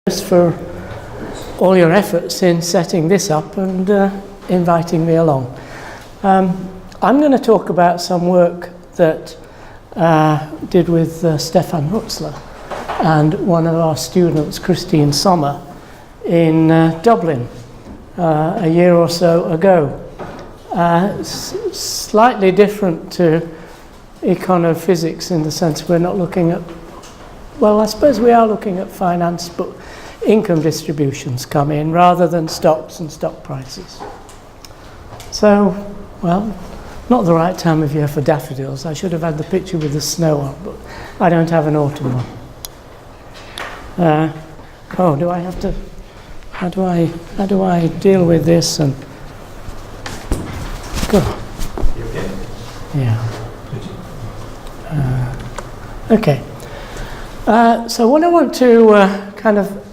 for all your efforts in setting this up and inviting me along. I'm going to talk about some work that did with Stefan Hutzler and one of our students, Christine Sommer, in Dublin a year or so ago. Slightly different to econophysics in the sense we're not looking at, well, I suppose we are looking at finance, but income distributions come in rather than stocks and stock prices. So, well, not the right time of year for daffodils. I should have had the picture with the snow on, but I don't have an autumn one. Oh, do I have to? How do I deal with this? And go. You okay? Yeah. Okay. So what I want to kind of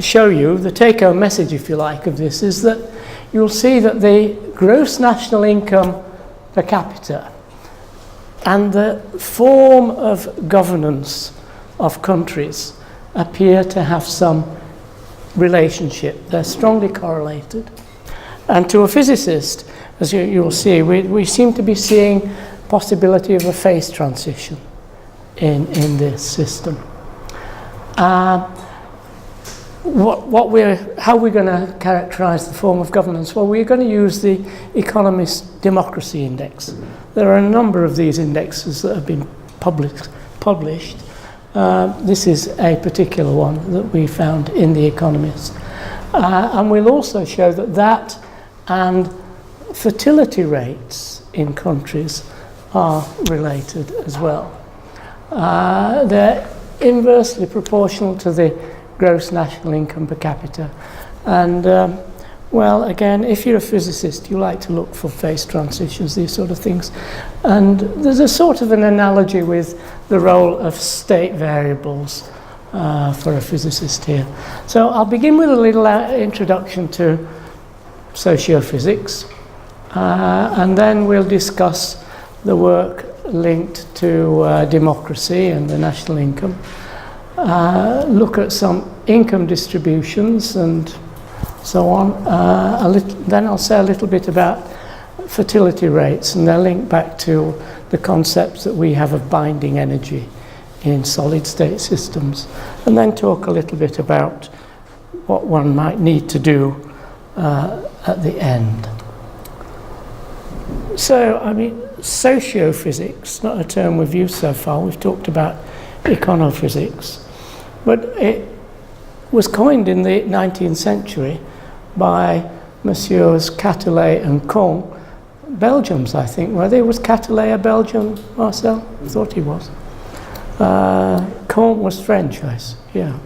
show you, the take-home message, if you like, of this is that you'll see that the gross national income per capita and the form of governance of countries appear to have some relationship. They're strongly correlated. And to a physicist, as you'll see, we seem to be seeing possibility of a phase transition in this system. How we're going to characterize the form of governance? Well, we're going to use the Economist Democracy Index. There are a number of these indexes that have been published. This is a particular one that we found in The Economist. And we'll also show that and fertility rates in countries are related as well. They're inversely proportional to the gross national income per capita. And, well, again, if you're a physicist, you like to look for phase transitions, these sort of things. And there's a sort of an analogy with the role of state variables for a physicist here. So I'll begin with a little introduction to sociophysics, and then we'll discuss the work linked to democracy and the national income. Look at some income distributions and so on. Then I'll say a little bit about fertility rates, and they'll link back to the concepts that we have of binding energy in solid state systems, and then talk a little bit about what one might need to do at the end. So, I mean, sociophysics, not a term we've used so far. We've talked about econophysics, but it was coined in the 19th century by Messieurs Catelet and Comte, Belgians, I think. Were they? Was Catelet a Belgian, Marcel? I thought he was. Comte was French, yeah.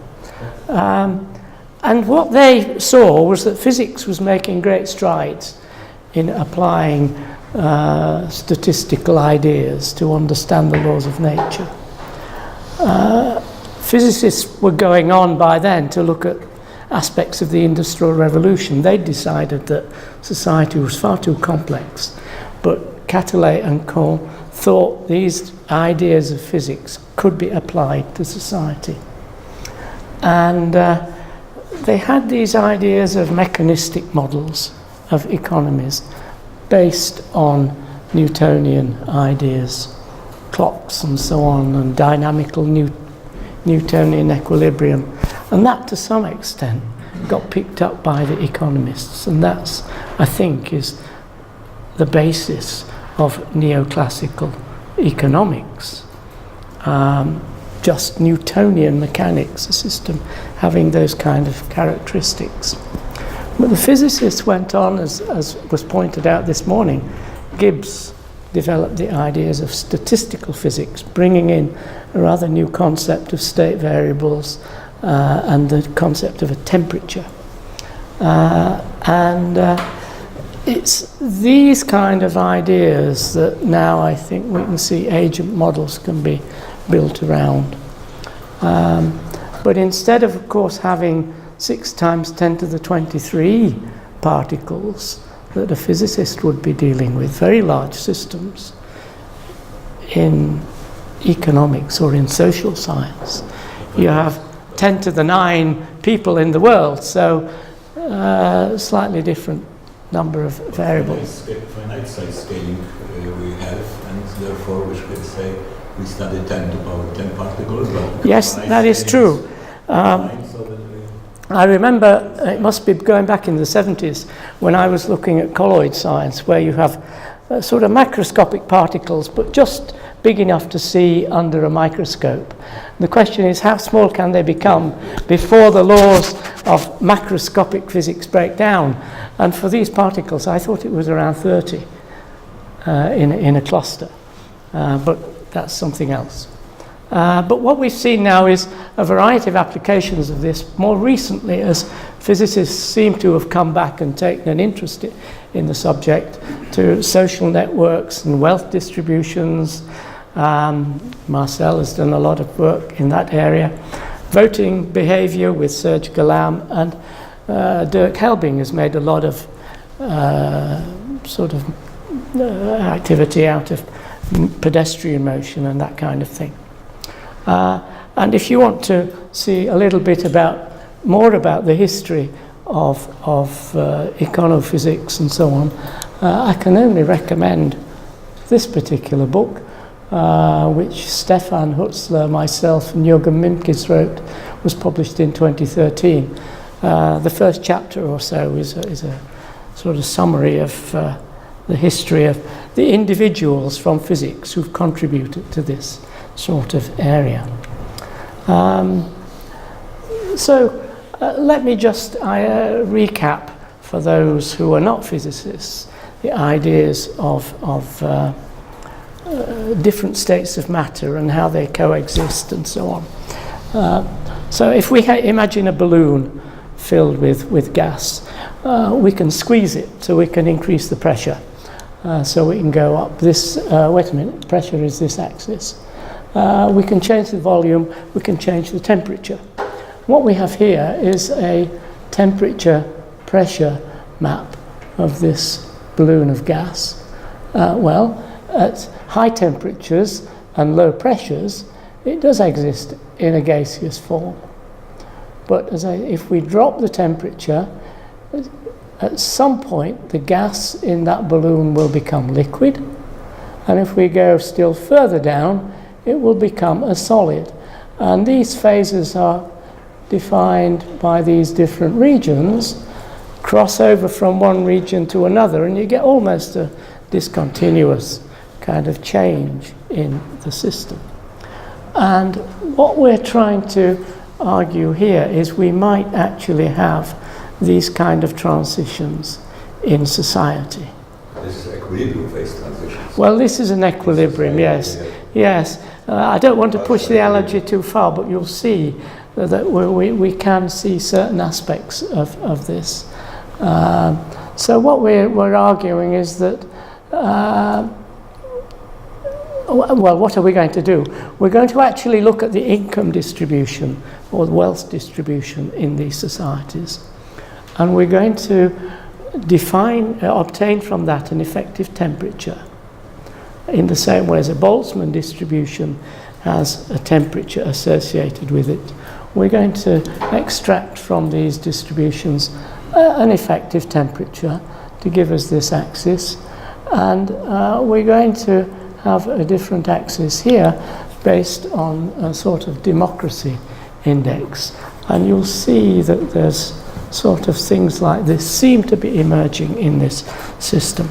And what they saw was that physics was making great strides in applying statistical ideas to understand the laws of nature. Physicists were going on by then to look at aspects of the Industrial Revolution. They decided that society was far too complex, but Catelet and Comte thought these ideas of physics could be applied to society. And they had these ideas of mechanistic models of economies based on Newtonian ideas, clocks and so on, and dynamical Newtonian equilibrium. And that, to some extent, got picked up by the economists. And that's, I think, is the basis of neoclassical economics. Just Newtonian mechanics, a system having those kind of characteristics. But the physicists went on, as was pointed out this morning. Gibbs developed the ideas of statistical physics, bringing in a rather new concept of state variables and the concept of a temperature. It's these kind of ideas that now I think we can see agent models can be built around. But instead of course, having 6 times 10 to the 23 particles that a physicist would be dealing with, very large systems, in economics or in social science, you have 10 to the 9 people in the world, so slightly different number of variables. Finite size scaling we have, and therefore we should say we study 10 to the power 10 particles. But yes, that is true. I remember, it must be going back in the 70s, when I was looking at colloid science, where you have sort of macroscopic particles, but just big enough to see under a microscope. The question is, how small can they become before the laws of macroscopic physics break down? And for these particles, I thought it was around 30 in a cluster, but that's something else. But what we've seen now is a variety of applications of this more recently, as physicists seem to have come back and taken an interest in the subject, to social networks and wealth distributions. Marcel has done a lot of work in that area. Voting behavior with Serge Galam, and Dirk Helbing has made a lot of activity out of pedestrian motion and that kind of thing. And if you want to see a little bit more about the history of econophysics and so on, I can only recommend this particular book, which Stefan Hutzler, myself, and Jürgen Mimkes wrote, was published in 2013. The first chapter or so is a sort of summary of the history of the individuals from physics who've contributed to this sort of area. Let me just recap for those who are not physicists the ideas of different states of matter and how they coexist and so on. So if we imagine a balloon filled with gas, we can squeeze it so we can increase the pressure. So we can go up this, wait a minute, pressure is this axis. We can change the volume, we can change the temperature. What we have here is a temperature-pressure map of this balloon of gas. At high temperatures and low pressures, it does exist in a gaseous form. But if we drop the temperature, at some point the gas in that balloon will become liquid, and if we go still further down, it will become a solid. And these phases are defined by these different regions, cross over from one region to another, and you get almost a discontinuous kind of change in the system. And what we're trying to argue here is we might actually have these kind of transitions in society. This is equilibrium phase transitions. Well, this is an equilibrium, yes. Yes. I don't want to push the analogy too far, but you'll see that we can see certain aspects of this. So what we're arguing is that, what are we going to do? We're going to actually look at the income distribution or the wealth distribution in these societies. And we're going to obtain from that an effective temperature, in the same way as a Boltzmann distribution has a temperature associated with it. We're going to extract from these distributions an effective temperature to give us this axis, and we're going to have a different axis here based on a sort of democracy index. And you'll see that there's sort of things like this seem to be emerging in this system.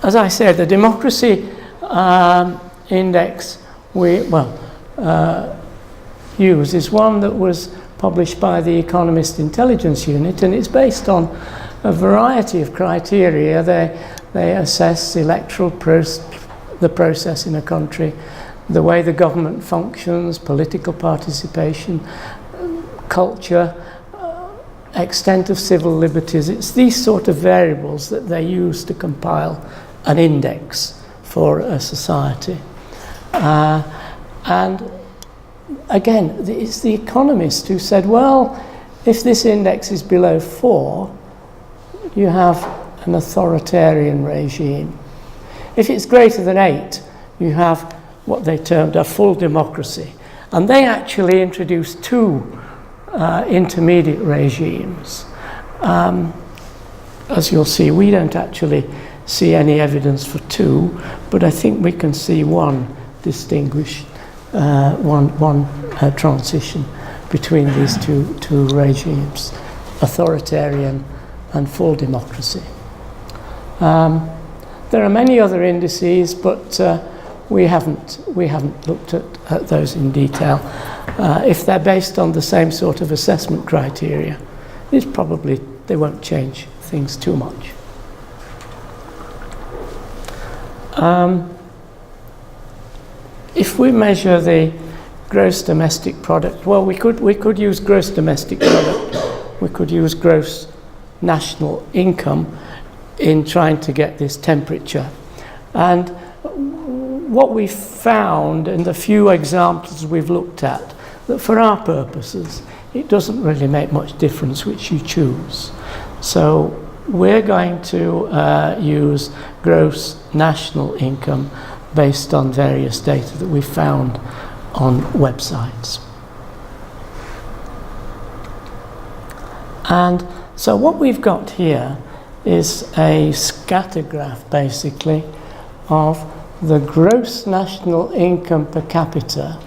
As I said, the democracy index we use is one that was published by the Economist Intelligence Unit, and it's based on a variety of criteria. They assess electoral the process in a country, the way the government functions, political participation, culture, extent of civil liberties. It's these sort of variables that they use to compile an index for a society. And again, it's the economist who said, well, if this index is below 4, you have an authoritarian regime. If it's greater than 8, you have what they termed a full democracy. And they actually introduced two intermediate regimes. As you'll see, we don't actually see any evidence for two, but I think we can see one distinguished, one transition between these two regimes, authoritarian and full democracy. There are many other indices, but we haven't looked at those in detail. If they're based on the same sort of assessment criteria, they won't change things too much. If we measure the gross domestic product, well, we could use gross domestic product. We could use gross national income in trying to get this temperature. And what we found in the few examples we've looked at, that for our purposes, it doesn't really make much difference which you choose. So we're going to use gross national income based on various data that we found on websites. And so what we've got here is a scatter graph, basically, of the gross national income per capita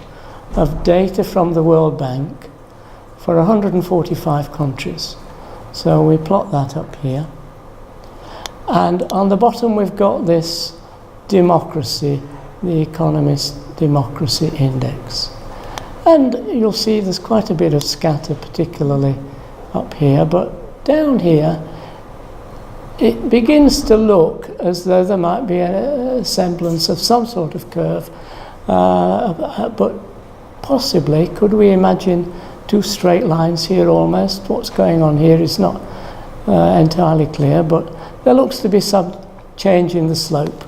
of data from the World Bank for 145 countries. So we plot that up here. And on the bottom we've got this democracy, the Economist Democracy Index. And you'll see there's quite a bit of scatter, particularly up here, but down here it begins to look as though there might be a semblance of some sort of curve, but possibly, could we imagine two straight lines here almost? What's going on here is not entirely clear, but there looks to be some change in the slope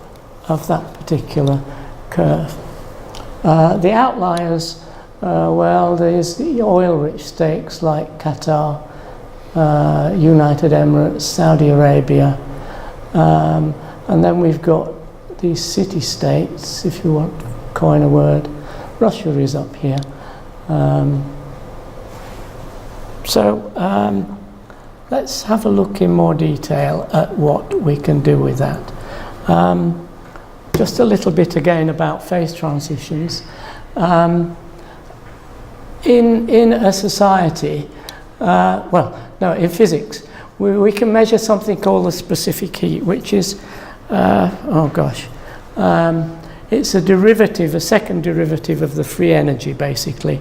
of that particular curve. The outliers, well, there's the oil-rich states like Qatar, United Emirates, Saudi Arabia, and then we've got these city-states, if you want to coin a word. Russia is up here. Let's have a look in more detail at what we can do with that. Just a little bit again about phase transitions. In a society, in physics, we can measure something called the specific heat, which is, it's a derivative, a second derivative of the free energy, basically.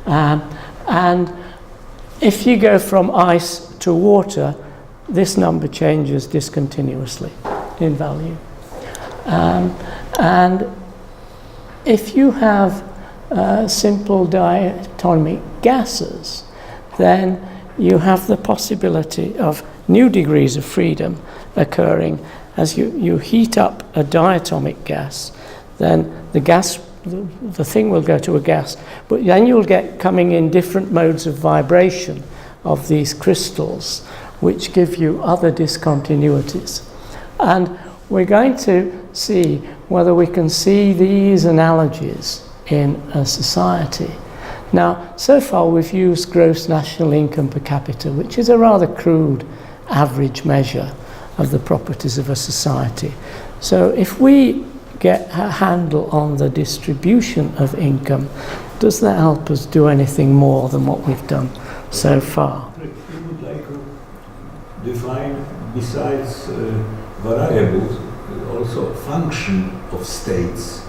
And if you go from ice to water, this number changes discontinuously in value. And if you have simple diatomic gases, then you have the possibility of new degrees of freedom occurring as you heat up a diatomic gas. Then the thing will go to a gas, but then you'll get coming in different modes of vibration of these crystals, which give you other discontinuities. And we're going to see whether we can see these analogies in a society. Now, so far we've used gross national income per capita, which is a rather crude average measure of the properties of a society. So if we get a handle on the distribution of income, does that help us do anything more than what we've done so far? We would like to define, besides variables, also function of states.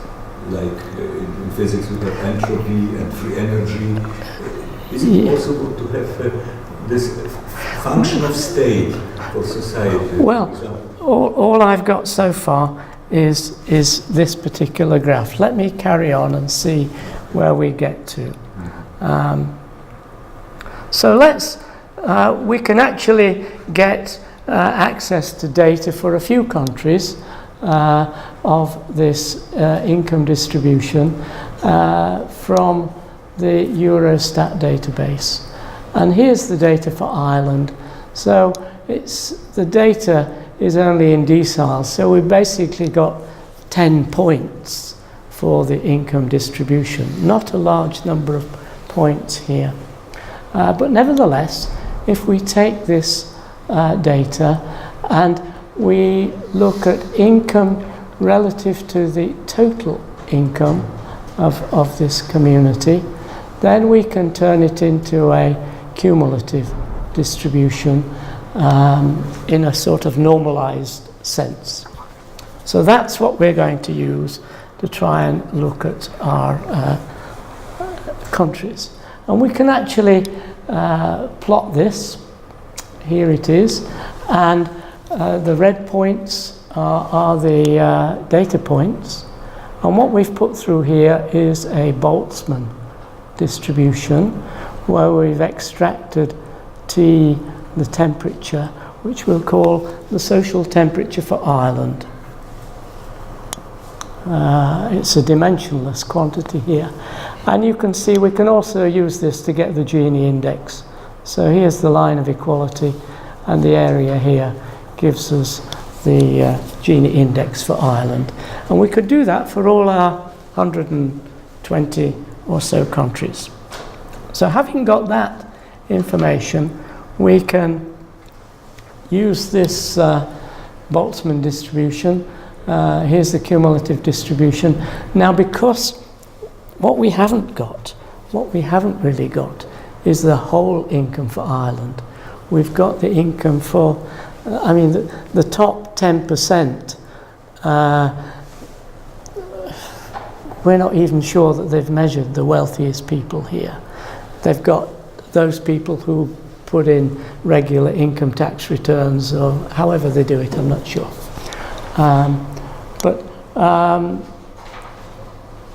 Like in physics we have entropy and free energy. Is it possible to have this function of state for society? Well, all I've got so far is this particular graph. Let me carry on and see where we get to. So we can actually get access to data for a few countries of this income distribution from the Eurostat database. And here's the data for Ireland. So the data is only in deciles, so we've basically got 10 points for the income distribution. Not a large number of points here. But nevertheless, if we take this data and we look at income relative to the total income of this community, then we can turn it into a cumulative distribution in a sort of normalized sense. So that's what we're going to use to try and look at our countries. And we can actually plot this. Here it is. And the red points are the data points. And what we've put through here is a Boltzmann distribution where we've extracted T, the temperature, which we'll call the social temperature for Ireland. It's a dimensionless quantity here. And you can see we can also use this to get the Gini index. So here's the line of equality, and the area here gives us the Gini index for Ireland. And we could do that for all our 120 or so countries. So having got that information, we can use this Boltzmann distribution. Here's the cumulative distribution. Now, because what we haven't really got, is the whole income for Ireland. We've got the income for, the top 10%. We're not even sure that they've measured the wealthiest people here. They've got those people who put in regular income tax returns, or however they do it, I'm not sure.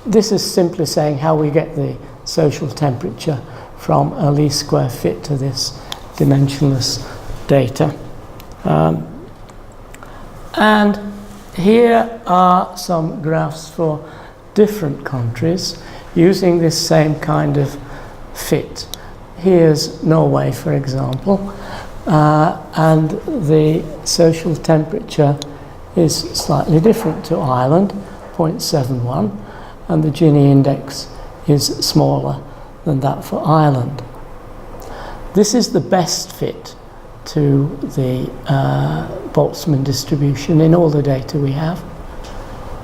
This is simply saying how we get the social temperature from a least square fit to this dimensionless data. And here are some graphs for different countries using this same kind of fit. Here's Norway, for example, and the social temperature is slightly different to Ireland, 0.71, and the Gini index is smaller than that for Ireland. This is the best fit to the Boltzmann distribution in all the data we have.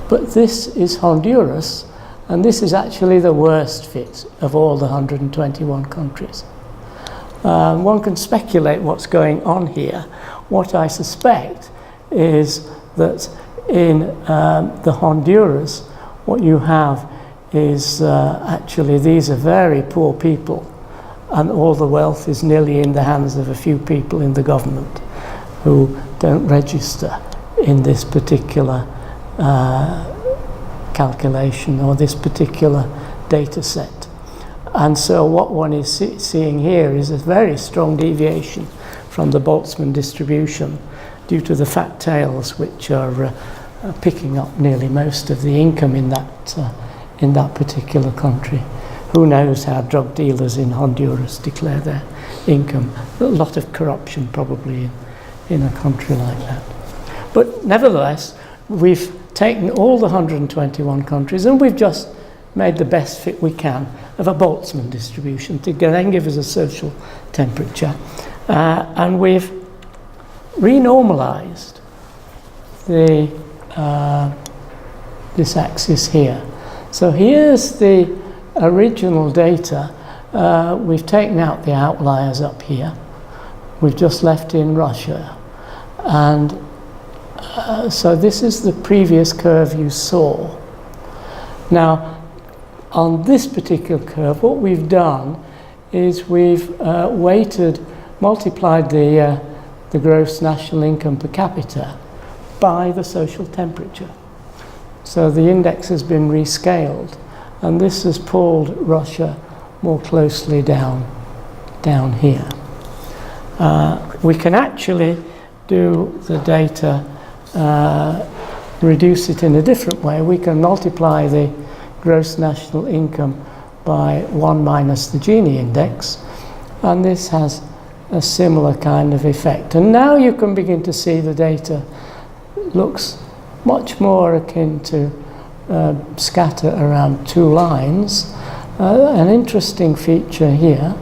But this is Honduras, and this is actually the worst fit of all the 121 countries. One can speculate what's going on here. What I suspect is that in the Honduras, what you have is actually these are very poor people, and all the wealth is nearly in the hands of a few people in the government who don't register in this particular calculation or this particular data set. And so what one is seeing here is a very strong deviation from the Boltzmann distribution due to the fat tails, which are picking up nearly most of the income in that particular country. Who knows how drug dealers in Honduras declare their income? A lot of corruption probably in a country like that. But nevertheless, we've taken all the 121 countries and we've just made the best fit we can of a Boltzmann distribution to then give us a social temperature. And we've renormalized this axis here. So here's the original data. We've taken out the outliers up here. We've just left in Russia. And so this is the previous curve you saw. Now, on this particular curve, what we've done is we've multiplied the gross national income per capita by the social temperature. So the index has been rescaled, and this has pulled Russia more closely down here. We can actually do the data, reduce it in a different way. We can multiply the gross national income by 1 minus the Gini index, and this has a similar kind of effect. And now you can begin to see the data looks much more akin to scatter around 2 lines. An interesting feature here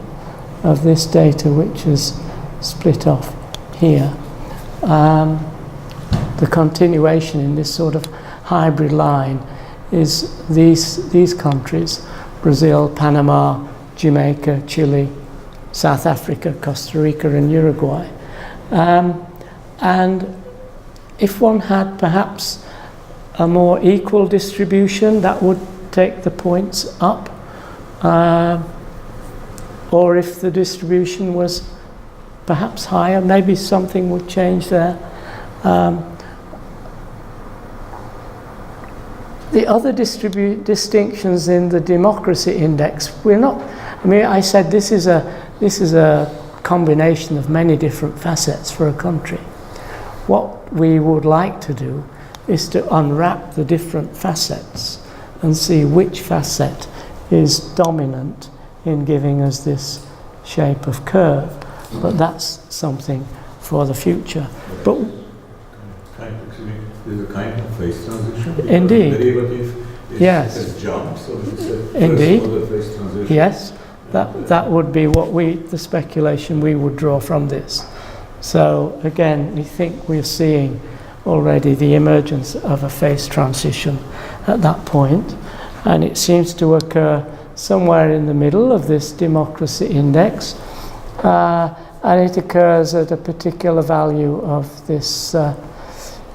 of this data, which is split off here, the continuation in this sort of hybrid line is these countries: Brazil, Panama, Jamaica, Chile, South Africa, Costa Rica and Uruguay. And if one had perhaps a more equal distribution, that would take the points up. Or if the distribution was perhaps higher, maybe something would change there. The other distinctions in the democracy index, we're not, I mean, I said this is a combination of many different facets for a country. What we would like to do is to unwrap the different facets and see which facet is dominant in giving us this shape of curve. But that's something for the future. But there's a kind of phase transition. Indeed. The derivative is yes. Jump, so it's a Indeed. first order phase transition. Yes. That would be what the speculation we would draw from this. So again, we think we're seeing already the emergence of a phase transition at that point, and it seems to occur somewhere in the middle of this democracy index, and it occurs at a particular value of this,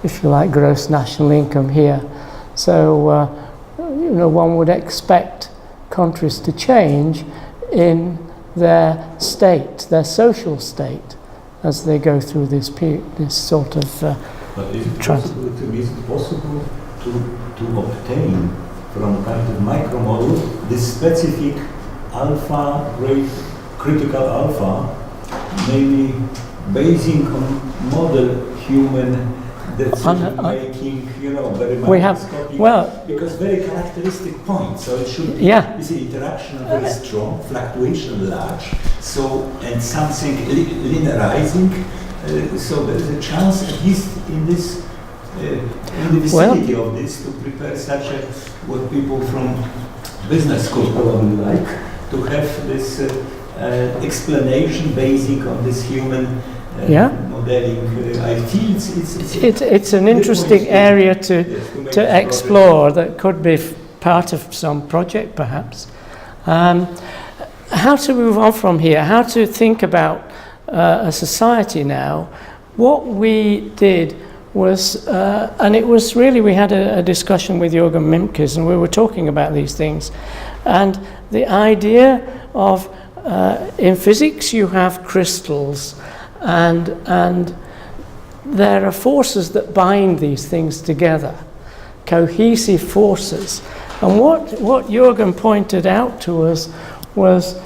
if you like, gross national income here. So, one would expect countries to change in their state, their social state, as they go through this sort of But is it possible to obtain from kind of micromodel this specific alpha rate, critical alpha, maybe basing on model human decision-making, very microscopic, because very characteristic points, so it should be, you see, interaction very strong, fluctuation large, so, and something linearizing, so there is a chance, at least in this, in the vicinity of this, to prepare such a, what people from business school probably like, to have this explanation basing on this human modeling. I feel it's an interesting area to explore that could be part of some project perhaps. How to move on from here, how to think about a society now. What we did was, and it was really, we had a discussion with Jürgen Mimkes and we were talking about these things, and the idea of in physics you have crystals, and there are forces that bind these things together, cohesive forces. And what Jürgen pointed out to us was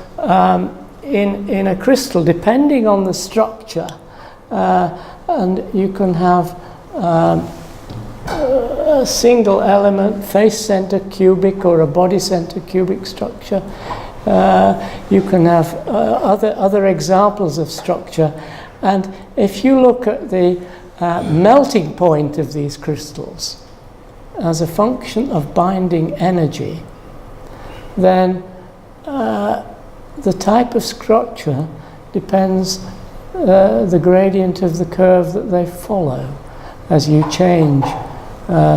in a crystal, depending on the structure, and you can have a single element, face center cubic or a body center cubic structure. You can have other examples of structure, and if you look at the melting point of these crystals as a function of binding energy, then the type of structure depends the gradient of the curve that they follow as you change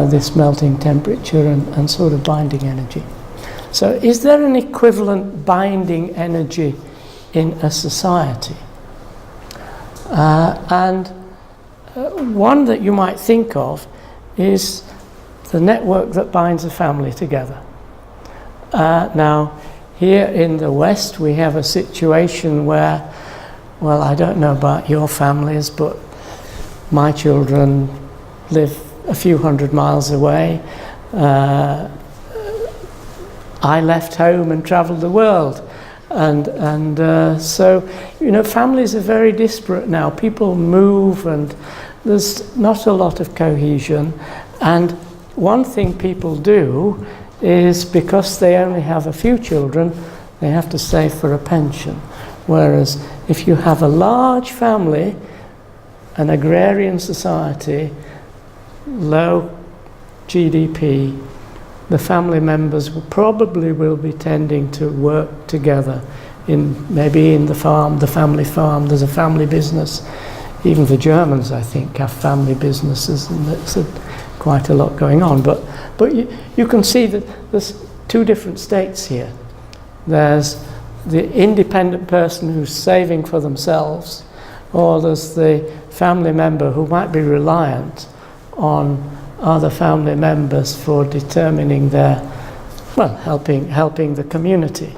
this melting temperature and sort of binding energy. So is there an equivalent binding energy in a society? And one that you might think of is the network that binds a family together. Now, here in the West, we have a situation where, well, I don't know about your families, but my children live a few hundred miles away. I left home and travelled the world, and so families are very disparate now. People move, and there's not a lot of cohesion. And one thing people do is, because they only have a few children, they have to save for a pension. Whereas if you have a large family, an agrarian society, low GDP, the family members probably will be tending to work together maybe in the family farm. There's a family business. Even the Germans, I think, have family businesses, and there's quite a lot going on. But you can see that there's two different states here. There's the independent person who's saving for themselves, or there's the family member who might be reliant on other family members for determining helping the community.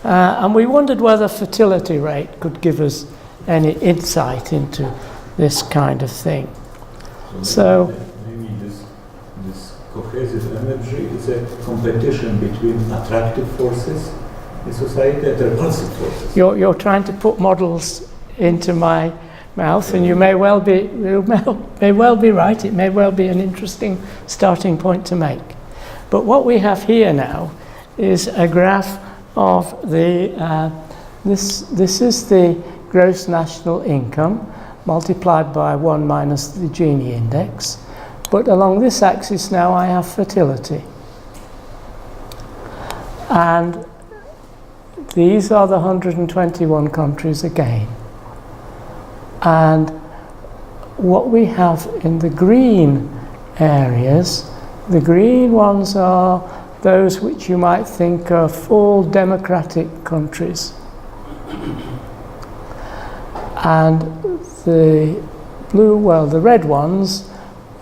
And we wondered whether fertility rate could give us any insight into this kind of thing. So maybe this cohesive energy is a competition between attractive forces in society and repulsive forces. You're trying to put models into my mouth, and you may well be right. It may well be an interesting starting point to make. But what we have here now is a graph of the this is the gross national income multiplied by 1 minus the Gini index. But along this axis now I have fertility. And these are the 121 countries again. And what we have in the green areas, the green ones are those which you might think are full democratic countries. And the blue, the red ones,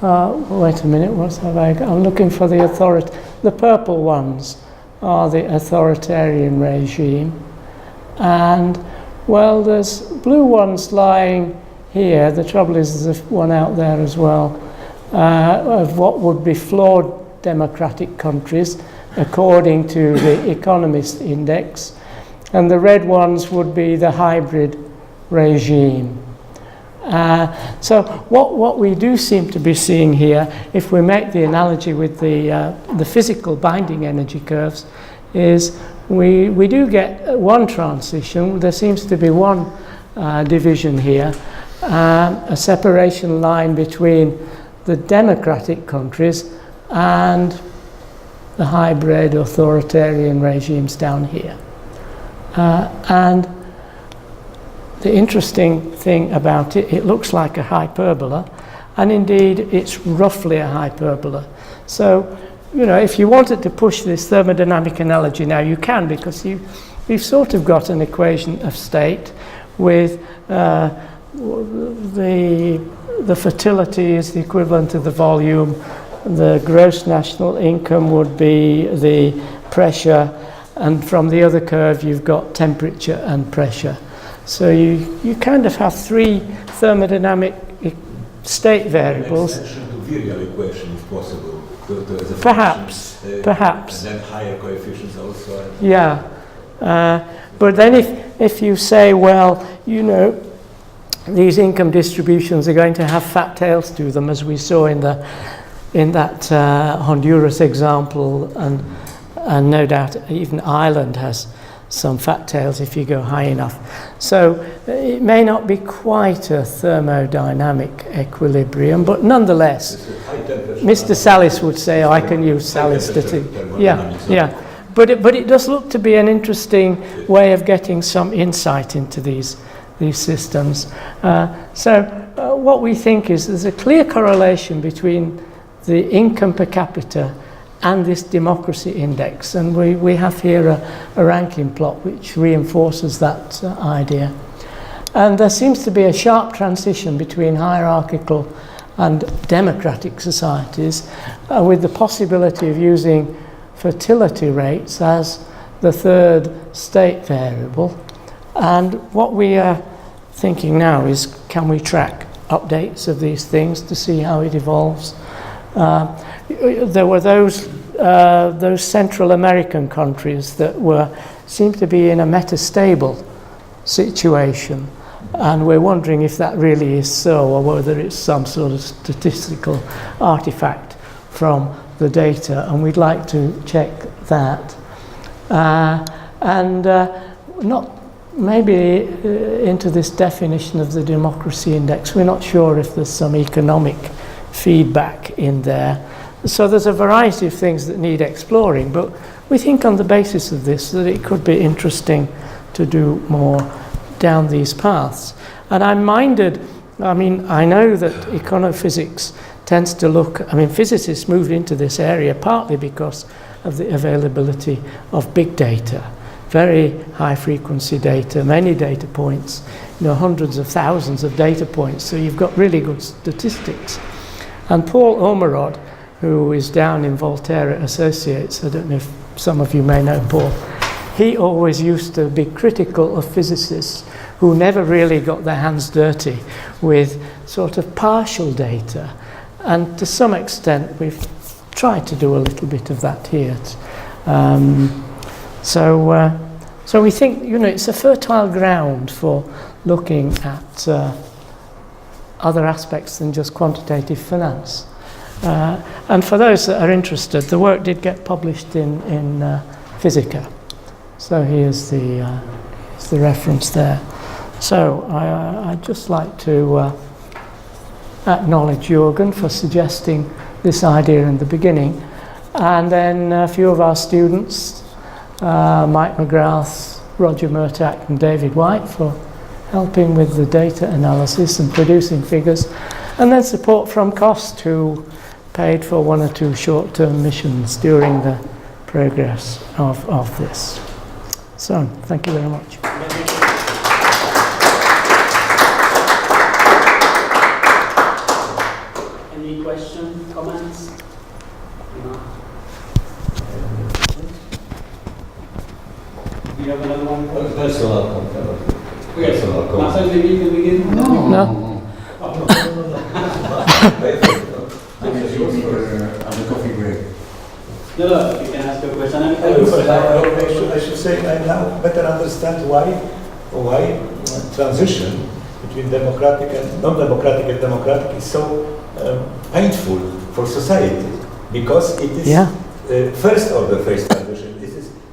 wait a minute, what have I got? I'm looking for the authority. The purple ones are the authoritarian regime. And, there's blue ones lying here. The trouble is there's one out there as well, of what would be flawed democratic countries according to the Economist Index. And the red ones would be the hybrid regime. So what we do seem to be seeing here, if we make the analogy with the physical binding energy curves, is we do get one transition. There seems to be one division here, a separation line between the democratic countries and the hybrid authoritarian regimes down here. And the interesting thing about it, it looks like a hyperbola, and indeed it's roughly a hyperbola. So, if you wanted to push this thermodynamic analogy now, you can, because you've sort of got an equation of state with the fertility is the equivalent of the volume, the gross national income would be the pressure, and from the other curve you've got temperature and pressure. So you kind of have three thermodynamic state variables. An extension to virial equation, if possible. Perhaps. And then higher coefficients also. Yeah. But then if you say, these income distributions are going to have fat tails to them, as we saw in that Honduras example, and no doubt even Ireland has some fat tails if you go high enough. So it may not be quite a thermodynamic equilibrium, but nonetheless, Mr. Salis would say, I can use Salis statistics. Yeah. But it does look to be an interesting way of getting some insight into these systems. What we think is there's a clear correlation between the income per capita and this democracy index, and we have here a ranking plot which reinforces that idea. And there seems to be a sharp transition between hierarchical and democratic societies, with the possibility of using fertility rates as the third state variable. And what we are thinking now is, can we track updates of these things to see how it evolves? There were those Central American countries that seemed to be in a metastable situation, and we're wondering if that really is so, or whether it's some sort of statistical artifact from the data, and we'd like to check that. Not maybe into this definition of the democracy index, we're not sure if there's some economic feedback in there. So there's a variety of things that need exploring, but we think on the basis of this that it could be interesting to do more down these paths. And I'm minded, I know that econophysics tends to look, physicists moved into this area partly because of the availability of big data, very high frequency data, many data points, hundreds of thousands of data points, so you've got really good statistics. And Paul Ormerod, who is down in Voltaire Associates, I don't know if some of you may know Paul, he always used to be critical of physicists who never really got their hands dirty with sort of partial data. And to some extent, we've tried to do a little bit of that here. So we think, it's a fertile ground for looking at other aspects than just quantitative finance. And for those that are interested, the work did get published in Physica. So here's the reference there. So I'd just like to acknowledge Jürgen for suggesting this idea in the beginning. And then a few of our students, Mike McGrath, Roger Murtak and David White, for helping with the data analysis and producing figures. And then support from COST, who paid for one or two short-term missions during the progress of this. So, thank you very much. Any questions, comments? No. Do you have another one? Personal comment. Marcel, maybe you can begin? No. Oh, no. On the coffee break. No, you can ask a question. I should say I now better understand why transition between democratic and non-democratic and democratic is so painful for society, because it is first order phase transition.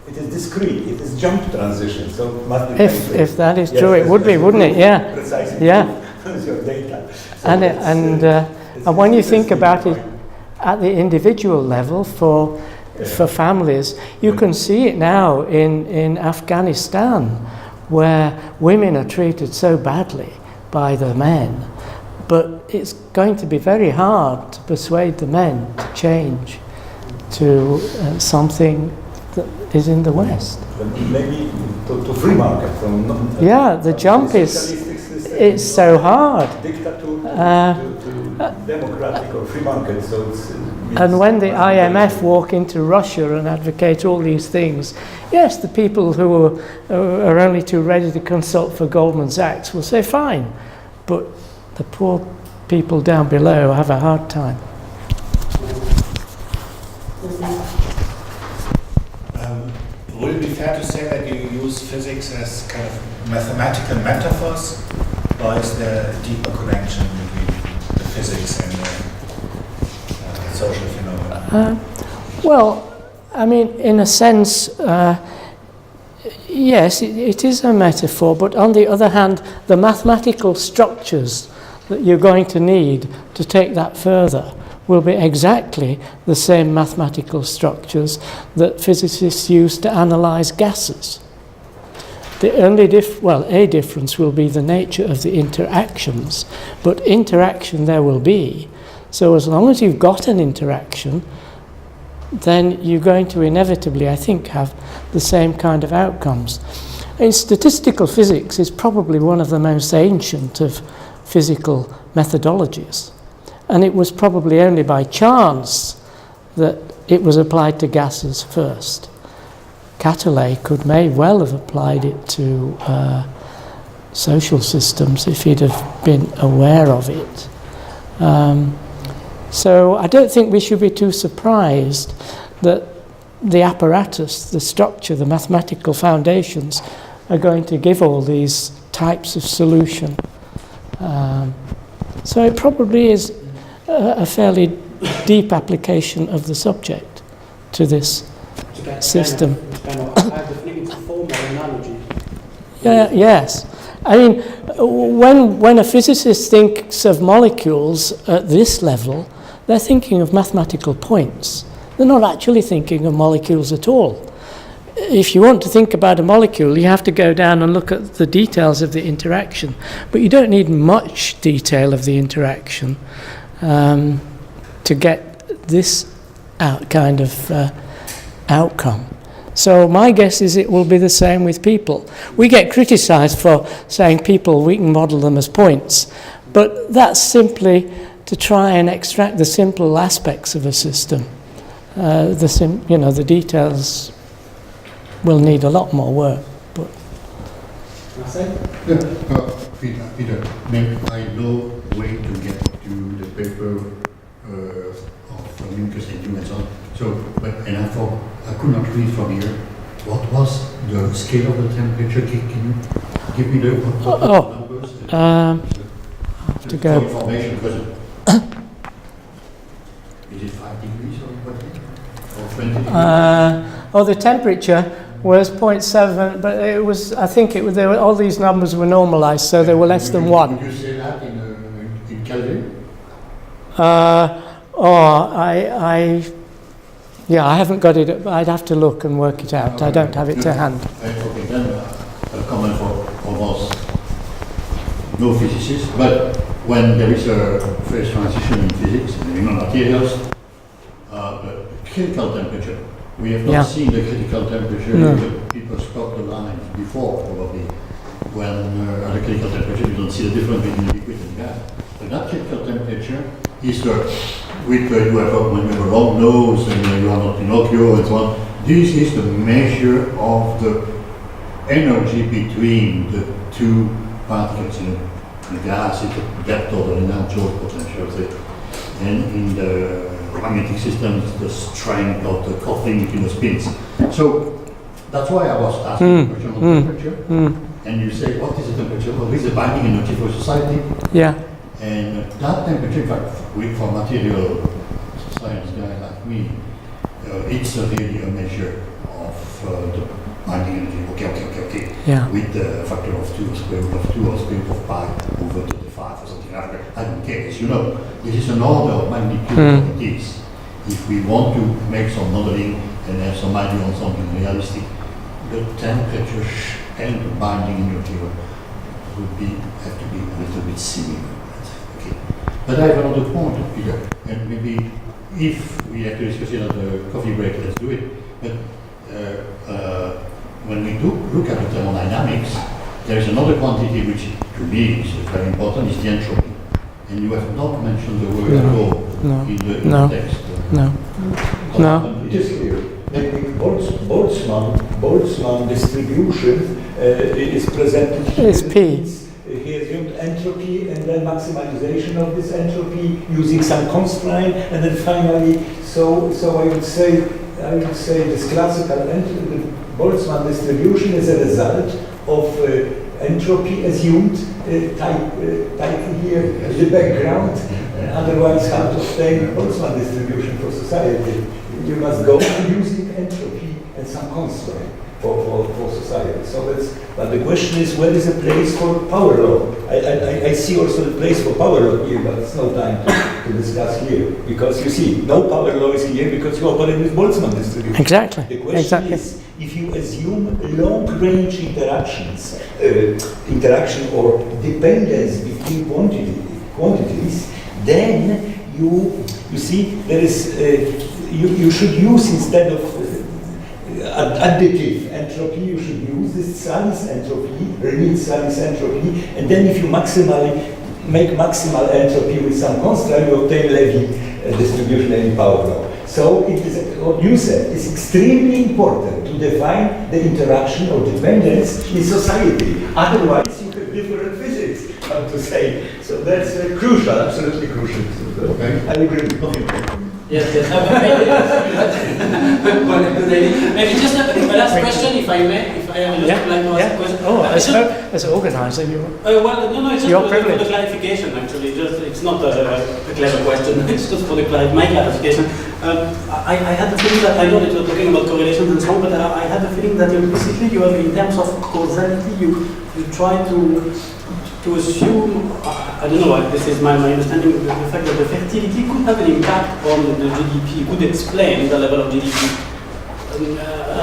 It is discrete. It is jump transition. So it must be painful. If that is true, it would be, wouldn't it? Yeah. Precisely. Yeah. Your data. So And when you think about it at the individual level for families, you can see it now in Afghanistan, where women are treated so badly by the men. But it's going to be very hard to persuade the men to change to something that is in the West. Maybe to free market from the jump it's so hard. To democratic or free market, so and when the IMF walk into Russia and advocate all these things, yes, the people who are only too ready to consult for Goldman Sachs will say fine, but the poor people down below have a hard time. Would it be fair to say that you use physics as kind of mathematical metaphors, or is there a deeper connection between the physics and the social phenomena? In a sense, yes, it is a metaphor, but on the other hand, the mathematical structures that you're going to need to take that further will be exactly the same mathematical structures that physicists use to analyze gases. The only a difference will be the nature of the interactions, but interaction there will be. So as long as you've got an interaction, then you're going to inevitably, I think, have the same kind of outcomes. And statistical physics is probably one of the most ancient of physical methodologies. And it was probably only by chance that it was applied to gases first. Quetelet may well have applied it to social systems if he'd have been aware of it. So I don't think we should be too surprised that the apparatus, the structure, the mathematical foundations are going to give all these types of solution. So it probably is a fairly deep application of the subject to this system. It's a formal analogy. Yes. I mean, when a physicist thinks of molecules at this level, they're thinking of mathematical points. They're not actually thinking of molecules at all. If you want to think about a molecule, you have to go down and look at the details of the interaction. But you don't need much detail of the interaction to get this kind of outcome. So my guess is it will be the same with people. We get criticised for saying people, we can model them as points. But that's simply to try and extract the simple aspects of a system. The details will need a lot more work. But Peter, I know way to get to the paper of Schinckus and you and so on. And I thought I could not read from here. What was the scale of the temperature? Can you give me the numbers? To go. For information, because is it 5 degrees or what? Or 20 degrees? The temperature was 0.7, but it was. I think it was. All these numbers were normalised, so they were less than 1. Would you say that in Kelvin? I haven't got it. I'd have to look and work it out. I don't have it to hand. Okay, then a comment for almost no physicists, but when there is a phase transition in physics, in materials, critical temperature. We have not seen the critical temperature. No. People stop the lines before, probably. When at a critical temperature, you don't see the difference between liquid and gas. But that critical temperature is when you have a long nose and you are not Pinocchio and so on. This is the measure of the energy between the two particles in the gas, is the depth of the Reynolds potential. And in the magnetic system, it's the strength of the coupling between the spins. So that's why I was asking the question on temperature. And you say, what is the temperature? What is the binding energy for society? Yeah. And that temperature, in fact, for material science guy like me, it's really a measure of the binding energy. Okay. Yeah. With the factor of 2, square root of 2, or square root of pi over 35 or something like that. I don't care. As you know, this is an order of magnitude of it is. If we want to make some modeling and have some idea on something realistic, the temperature and the binding energy would have to be a little bit similar. Okay. But I have another point, Peter, and maybe if we have to discuss it at the coffee break, let's do it. But when we look at the thermodynamics, there is another quantity which to me is very important, is the entropy. And you have not mentioned the word at all in the text. No. It is clear. Boltzmann distribution is presented here. It's P. He assumed entropy and then maximization of this entropy using some constraint, and then finally, so I would say this classical entropy, Boltzmann distribution is a result of entropy assumed type here in the background. Otherwise, how to obtain Boltzmann distribution for society? You must go using entropy and some constraint for society. So that's. But the question is, where is a place for power law? I see also the place for power law here, but it's no time to discuss here, because you see, no power law is here because you operate with Boltzmann distribution. Exactly. The question is, if you assume long-range interaction or dependence between quantities, then you see there is you should use, instead of additive entropy, you should use this Salis entropy, Salis entropy, and then if you make maximal entropy with some constant, you obtain Levy distribution, Levy power law. So it is what you said. It's extremely important to define the interaction or dependence in society. Otherwise, you have different physics, how to say. So that's crucial, absolutely crucial. Okay. I agree with you. Yes. Maybe just a last question, if I may. If I am just like to ask a question. Oh, as an organizer, you. It's just for the clarification. Actually, it's not a clever question. It's just for my clarification. I had the feeling that, I know that you're talking about correlations and so on, but I had the feeling that implicitly you have, in terms of causality, you try to assume, I don't know, this is my understanding, the fact that the fertility could have an impact on the GDP, could explain the level of GDP.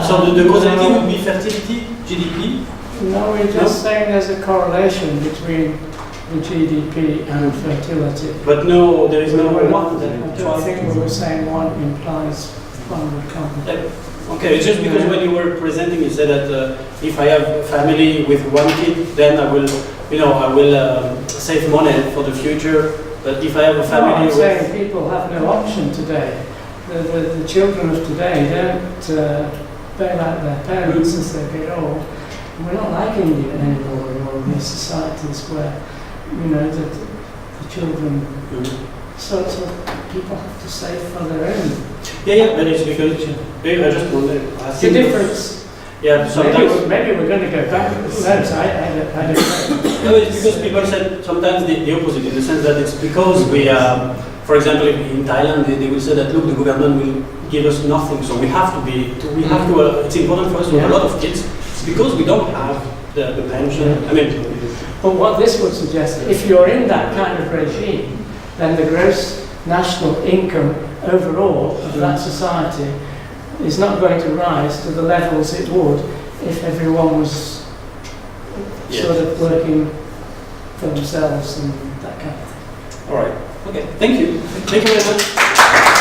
So the causality would be fertility, GDP? No, we're just saying there's a correlation between the GDP and fertility. But no, there is no one. I don't think we were saying one implies one would come. Okay, it's just because when you were presenting, you said that if I have a family with one kid, then I will, I will save money for the future. But if I have a family I'm with... saying people have no option today. The children of today don't bail out their parents as they get old. We're not like India anymore in all these societies where, the children... So people have to save for their own. Yeah, but it's because... I just wonder... The difference... Yeah, sometimes... Maybe we're going to go back. I don't know. No, it's because people said sometimes the opposite, in the sense that it's because we... for example, in Thailand, they will say that, look, the government will give us nothing, so we have to be... it's important for us to have a lot of kids. It's because we don't have the pension. I mean... But what this would suggest, if you're in that kind of regime, then the gross national income overall of that society is not going to rise to the levels it would if everyone was sort of working for themselves and that kind of thing. All right. Okay. Thank you. Thank you very much.